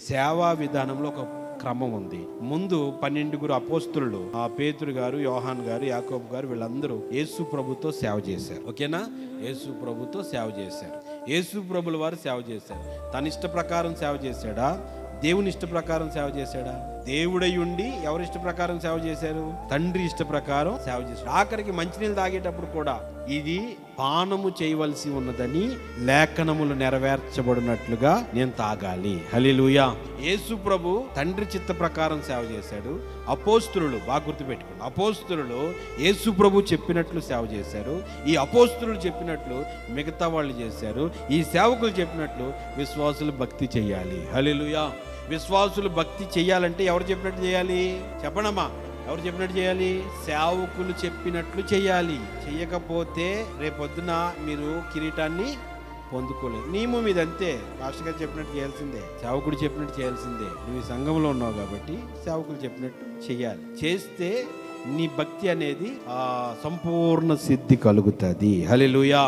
సేవా విధానంలో ఒక క్రమం ఉంది. ముందు 12 అపోస్తలులు, పేతురు గారు, యోహాన్ గారు, యాకోబు గారు, వీళ్ళందరూ యేసు ప్రభుతో సేవ చేశారు. ఓకేనా? యేసు ప్రభుతో సేవ చేశారు. యేసు ప్రభుల వారు సేవ చేశారు. తన ఇష్ట ప్రకారం సేవ చేశాడా? దేవుని ఇష్ట ప్రకారం సేవ చేశాడా? దేవుడై ఉండి ఎవరి ఇష్ట ప్రకారం సేవ చేశారు? తండ్రి ఇష్ట ప్రకారం సేవ చేశాడు. ఆఖరికి మంచినీళ్ళు తాగేటప్పుడు కూడా ఇది పానము చేయవలసి ఉన్నదని లేఖనములు నెరవేర్చబడినట్లుగా నేను తాగాలి. హల్లెలూయా. యేసు ప్రభు తండ్రి చిత్త ప్రకారం సేవ చేశాడు. అపోస్తలులు, బాగా గుర్తుపెట్టుకోండి, అపోస్తలులు యేసు ప్రభు చెప్పినట్లు సేవ చేశారు. ఈ అపోస్తలులు చెప్పినట్లు మిగతా వాళ్ళు చేశారు. ఈ సేవకులు చెప్పినట్లు విశ్వాసులు భక్తి చెయ్యాలి. హల్లెలూయా. విశ్వాసులు భక్తి చెయ్యాలంటే ఎవరు చెప్పినట్టు చేయాలి? చెప్పండమ్మా, ఎవరు చెప్పినట్టు చేయాలి? సేవకులు చెప్పినట్లు చేయాలి. చెయ్యకపోతే రేపొద్దున మీరు కిరీటాన్ని పొందుకోలేదు. నియమం ఇది, అంతే. పాస్టర్ గారు చెప్పినట్టు చేయాల్సిందే, సేవకుడు చెప్పినట్టు చేయాల్సిందే. నువ్వు ఈ సంఘంలో ఉన్నావు కాబట్టి సేవకులు చెప్పినట్టు చెయ్యాలి. చేస్తే నీ భక్తి అనేది సంపూర్ణ సిద్ధి కలుగుతుంది. హల్లెలూయా.